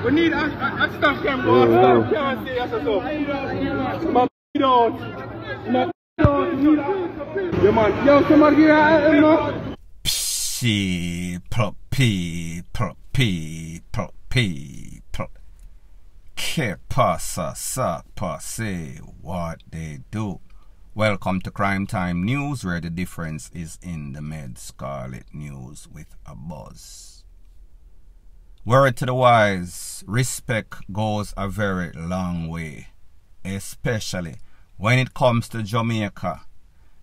We need a staff cam go. Staff can't say us so. Man, don't. Yeah, man. Yo, somebody get out, you know? Que pasa, sa pase, what they do. Welcome to Crime Time News, where the difference is in the med. Scarlet News with a buzz. Word to the wise, respect goes a very long way, especially when it comes to Jamaica.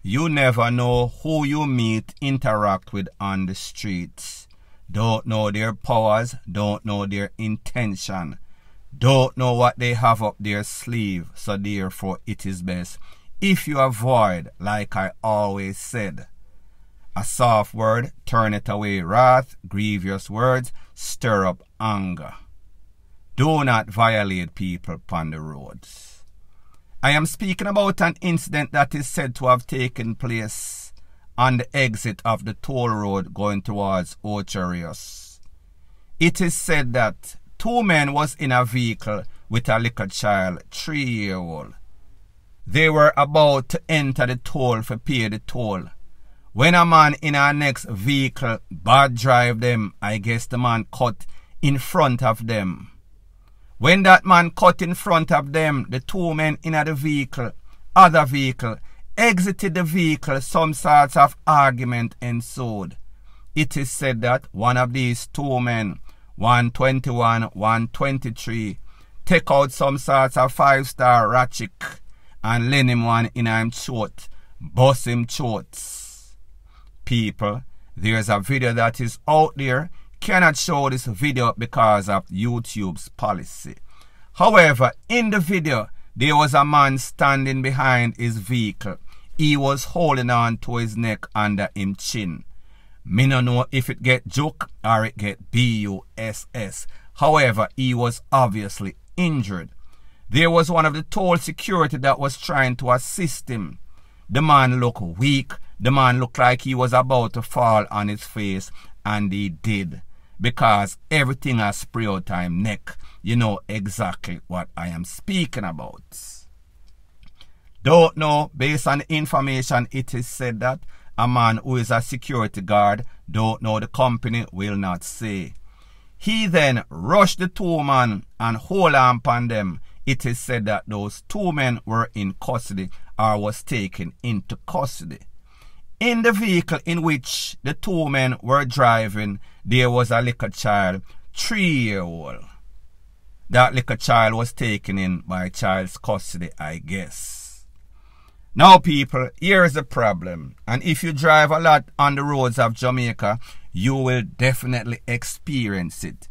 You never know who you meet, interact with on the streets. Don't know their powers, don't know their intention, don't know what they have up their sleeve. So therefore it is best if you avoid, like I always said. A soft word, turn it away wrath, grievous words, stir up anger. Do not violate people upon the roads. I am speaking about an incident that is said to have taken place on the exit of the toll road going towards OCHIE. It is said that two men was in a vehicle with a little child, 3-year-old. They were about to enter the toll for pay the toll, when a man in our next vehicle bad drive them. I guess the man cut in front of them. When that man cut in front of them, the two men in the vehicle, other vehicle, exited the vehicle. Some sorts of argument ensued. It is said that one of these two men, 121, 123, take out some sorts of 5-star ratchet and lend him one in him throat, bust him throats. People, there's a video that is out there. Cannot show this video because of YouTube's policy. However, in the video, there was a man standing behind his vehicle. He was holding on to his neck under him chin. Me no know if it get joke or it get BUSS. However, he was obviously injured. There was one of the toll security that was trying to assist him. The man looked weak. The man looked like he was about to fall on his face, and he did. Because everything has spray out him neck. You know exactly what I am speaking about. Don't know, based on the information, it is said that a man who is a security guard, don't know the company, will not say. He then rushed the two men and hold on upon them. It is said that those two men were in custody or was taken into custody. In the vehicle in which the two men were driving, there was a little child, 3-year-old. That little child was taken in by child's custody, I guess. Now people, here is the problem. And if you drive a lot on the roads of Jamaica, you will definitely experience it.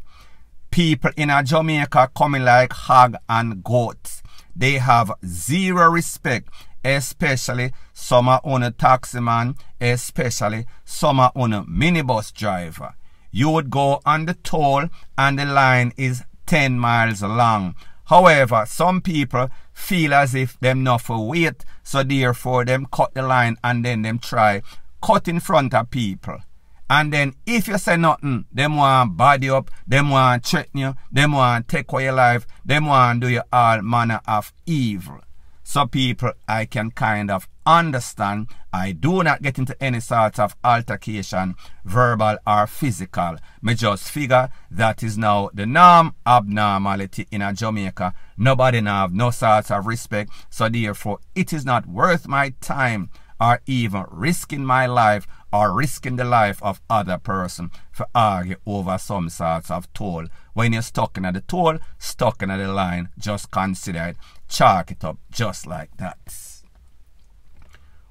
People in a Jamaica coming like hog and goats. They have zero respect. Especially some are on a taxi man, especially some are on a minibus driver. You would go on the toll and the line is 10 miles long. However, some people feel as if them not for wait, so therefore them cut the line and then them try cut in front of people. And then if you say nothing, them want body up, them want threaten you, them want take away your life, them want do you all manner of evil. So people, I can kind of understand. I do not get into any sort of altercation, verbal or physical. Me just figure that is now the norm, abnormality in a Jamaica. Nobody now have no sort of respect. So therefore, it is not worth my time or even risking my life or risking the life of other person for argue over some sorts of toll. When you're stuck in the toll, stuck in the line, just consider it, chalk it up just like that.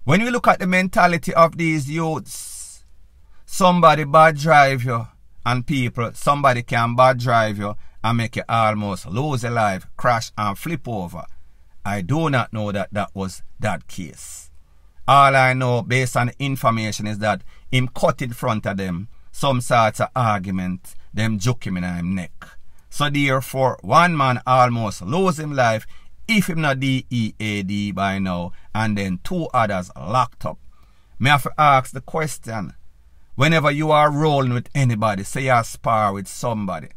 When we look at the mentality of these youths, somebody bad drive you and people, somebody can bad drive you and make you almost lose your life, crash and flip over. I do not know that that was that case. All I know based on the information is that him cut in front of them, some sorts of argument, them joke him in him neck. So therefore, one man almost lose him life if him not DEAD by now, and then two others locked up. Me have to ask the question, whenever you are rolling with anybody, say you spar with somebody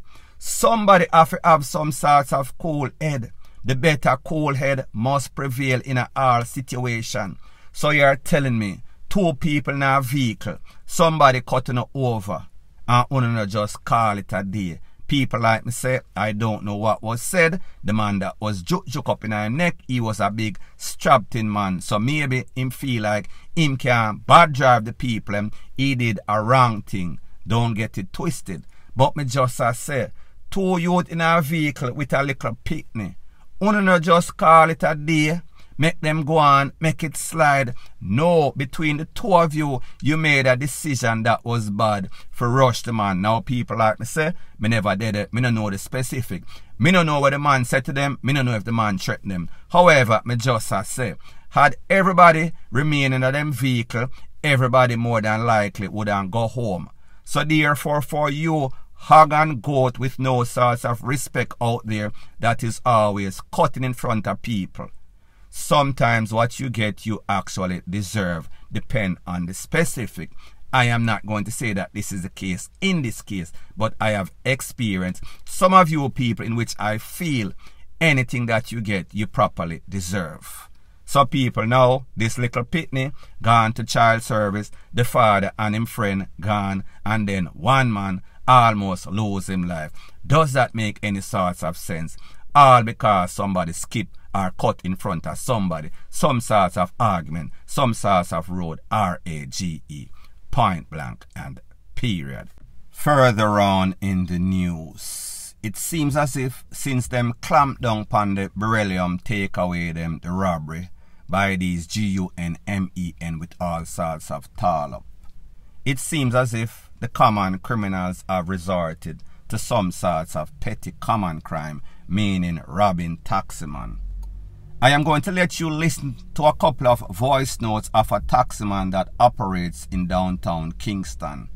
Somebody have to have some sorts of cool head. The better cool head must prevail in all situation. So you're telling me, 2 people in a vehicle, somebody cutting over, and you just call it a day. People like me say, I don't know what was said. The man that was juke up in her neck, he was a big strapped in man. So maybe him feel like him can bad drive the people and he did a wrong thing. Don't get it twisted. But me just say, 2 youth in a vehicle with a little picnic. You just call it a day. Make them go on, make it slide. No, between the 2 of you, you made a decision that was bad for rush the man. Now people like me say, me never did it. Me don't know the specific. Me don't know what the man said to them. Me don't know if the man threatened them. However, me just say, had everybody remain in them vehicle, everybody more than likely would go home. So therefore, for you, hog and goat with no sorts of respect out there, that is always cutting in front of people. Sometimes what you get, you actually deserve, depend on the specific. I am not going to say that this is the case in this case, but I have experienced some of you people in which I feel anything that you get, you properly deserve. So people now, this little pitney gone to child service, the father and him friend gone, and then one man almost lose him life. Does that make any sorts of sense? All because somebody skipped or cut in front of somebody, some sorts of argument, some sorts of road, R-A-G-E, point blank and period. Further on in the news, it seems as if since them clamped down upon the beryllium, take away them the robbery by these G-U-N-M-E-N with all sorts of tall up, it seems as if the common criminals have resorted to some sorts of petty common crime, meaning robbing taximan. I am going to let you listen to a couple of voice notes of a taximan that operates in downtown Kingston.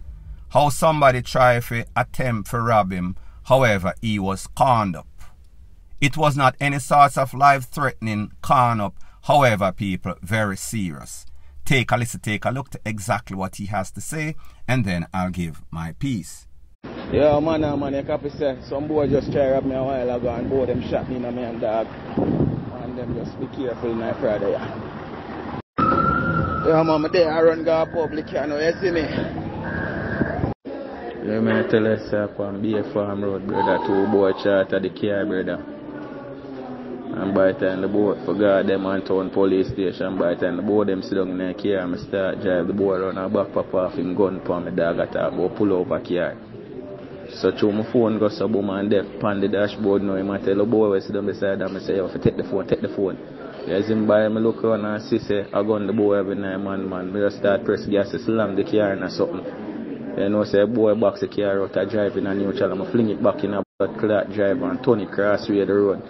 How somebody tried to attempt to rob him, however he was conned up. It was not any sorts of life-threatening con up, however people very serious. Take a listen, take a look to exactly what he has to say, and then I'll give my piece. Yeah, man, you copy say, some boy just try to rob me a while ago and both them shot me in my hand dog. Them just be careful in Friday. Yeah, mama, there I run go public, you know, you see me? Yeah, man, tell us from Bay Farm Road, brother, 2 boy charter the car, brother. And by the time the boat forgot them on town police station, by the time the boat them sit down in the car, I start drive the boy around and back pop off him gun for my dog at about pull over car. So through my phone goes to boom and deaf on the dashboard now. I tell the boy who sit down beside him, I say, yo, take the phone. As him by me look around and see say I gun the boy every night, man. Me just start press gas to slam the car and something. You know, say boy box the car out of driving a neutral, I fling it back in a blood clot drive and turn it crossway the road.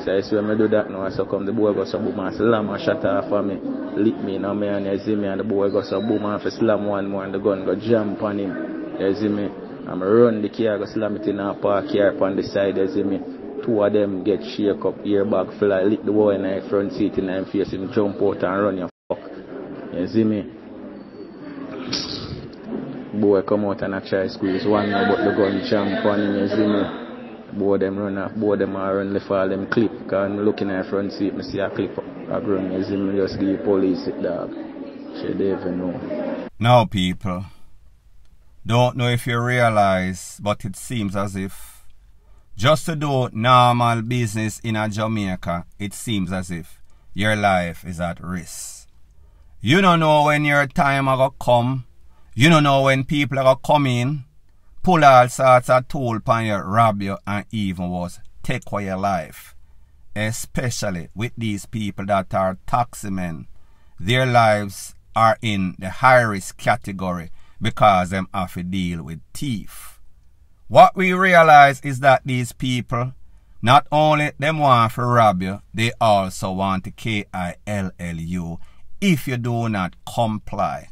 So I see when I do that now, so come the boy goes to boom and slam and shut off for me. Lick me now, me and you see me, and the boy goes to boom and slam one more and the gun go jump on him. You see me? I'm run the car, go slam it in a park here on the side, you see me. 2 of them get shake up, airbag fly, lick the boy in the front seat in the face, him jump out and run your fuck. You see me? Boy come out and I try squeeze one now, but the gun jump on him, you see me. Boy them run off, boy them are run left all them clip, because I'm looking at the front seat, I see a clip I run, you see me, just give police it, dog. Should they even know. Now people, don't know if you realize, but it seems as if just to do normal business in a Jamaica, it seems as if your life is at risk. You don't know when your time are going to come. You don't know when people are going to come in, pull all sorts of tool upon you, rob you, and even worse, take away your life. Especially with these people that are taximen. Their lives are in the high risk category, because them have to deal with thief. What we realize is that these people, not only them want to rob you, they also want to kill you if you do not comply.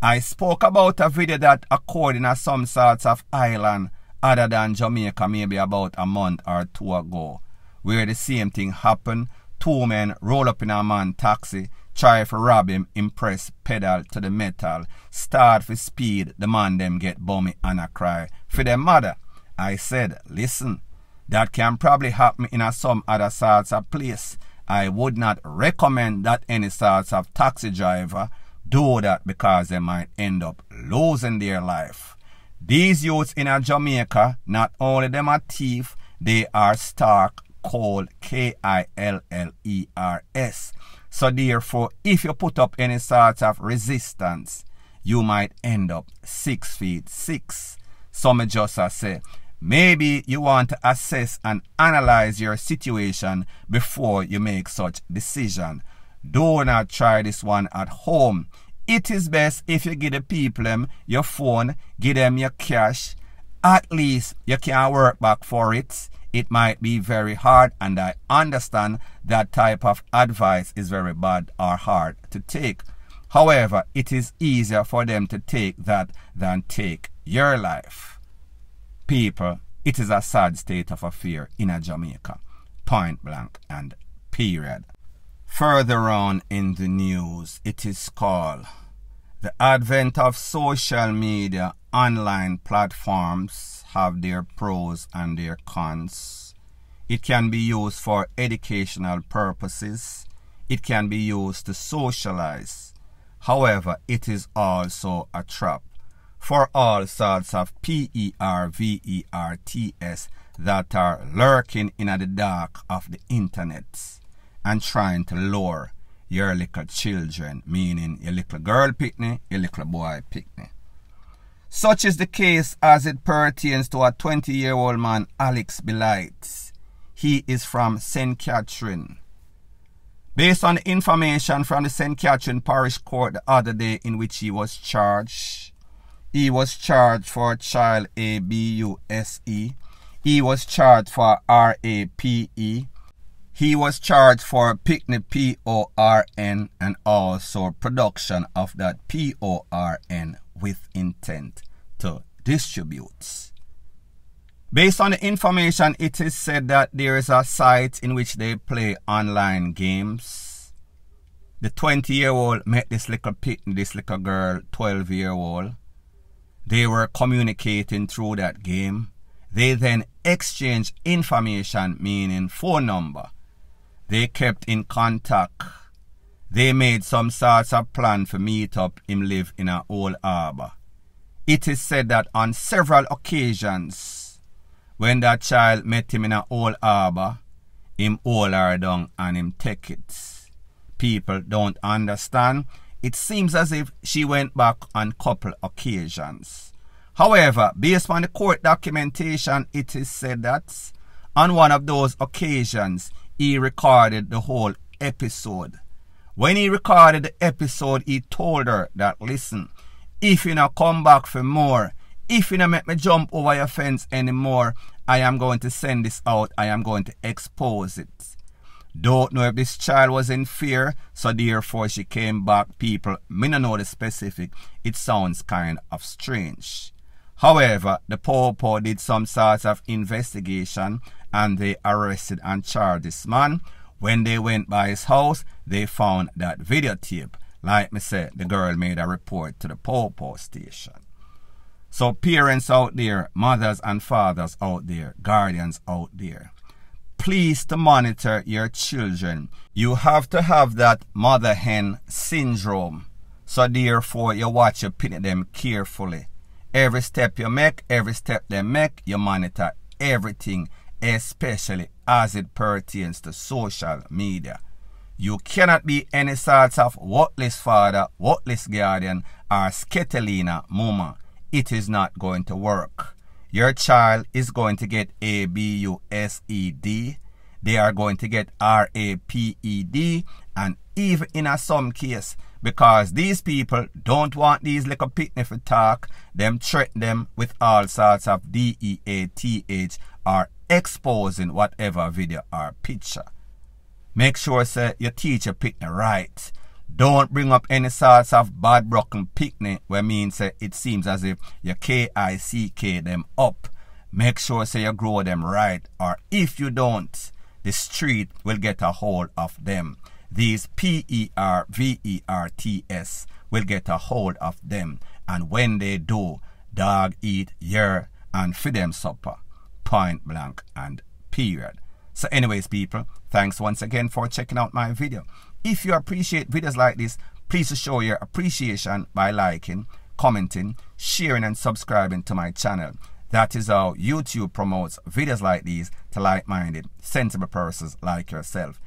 I spoke about a video that occurred in some sorts of island other than Jamaica maybe about a month or 2 ago, where the same thing happened. 2 men roll up in a man taxi, try to rob him, impress pedal to the metal, start for speed, the man them get bummy and a cry for their mother. I said, listen, that can probably happen in some other sorts of place. I would not recommend that any sorts of taxi driver do that because they might end up losing their life. These youths in Jamaica, not only them are thief, they are stark, cold, K-I-L-L-E-R-S. So therefore, if you put up any sort of resistance, you might end up 6 feet 6. Some just say, maybe you want to assess and analyze your situation before you make such decision. Do not try this one at home. It is best if you give the people your phone, give them your cash. At least you can work back for it. It might be very hard, and I understand that type of advice is very bad or hard to take. However, it is easier for them to take that than take your life. People, it is a sad state of affairs in Jamaica. Point blank and period. Further on in the news, it is called the advent of social media. Online platforms have their pros and their cons. It can be used for educational purposes. It can be used to socialize. However, it is also a trap for all sorts of BRVK-0UT that are lurking in the dark of the internet and trying to lure your little children, meaning your little girl picnic, your little boy picnic. Such is the case as it pertains to a 20-year-old man, Alex Bilight. He is from St. Catherine. Based on the information from the St. Catherine Parish Court the other day in which he was charged for child abuse. He was charged for rape. He was charged for picnic PORN and also production of that PORN with intent to distribute. Based on the information, it is said that there is a site in which they play online games. The 20-year-old met this little picnic, this little girl, 12-year-old. They were communicating through that game. They then exchanged information, meaning phone number. They kept in contact. They made some sorts of plan for meet up him live in a Old Harbour. It is said that on several occasions, when that child met him in a Old Harbour, him hold her down and him take it. People don't understand. It seems as if she went back on couple occasions. However, based on the court documentation, it is said that on one of those occasions, he recorded the whole episode. When he recorded the episode, he told her that, listen, if you not come back for more, if you not make me jump over your fence anymore, I am going to send this out. I am going to expose it. Don't know if this child was in fear, so therefore she came back. People, me not know the specific. It sounds kind of strange. However, the Popo did some sort of investigation and they arrested and charged this man. When they went by his house, they found that videotape. Like me said, the girl made a report to the Popo station. So parents out there, mothers and fathers out there, guardians out there, please to monitor your children. You have to have that mother hen syndrome. So therefore you watch, you pin them carefully. Every step you make, every step they make, you monitor everything, especially as it pertains to social media. You cannot be any sort of worthless father, worthless guardian, or sketelina mama. It is not going to work. Your child is going to get ABUSED. They are going to get RAPED, and even in some case, because these people don't want these little picnic for talk, them threaten them with all sorts of DEATH or exposing whatever video or picture. Make sure say you teach your picnic right. Don't bring up any sorts of bad broken picnic where means say it seems as if you KICK them up. Make sure say you grow them right, or if you don't, the street will get a hold of them. These PERVERTS will get a hold of them, and when they do, dog eat yer and feed them supper. point blank and period. So anyways, people, thanks once again for checking out my video. If you appreciate videos like this, please show your appreciation by liking, commenting, sharing and subscribing to my channel. That is how YouTube promotes videos like these to like-minded, sensible persons like yourself.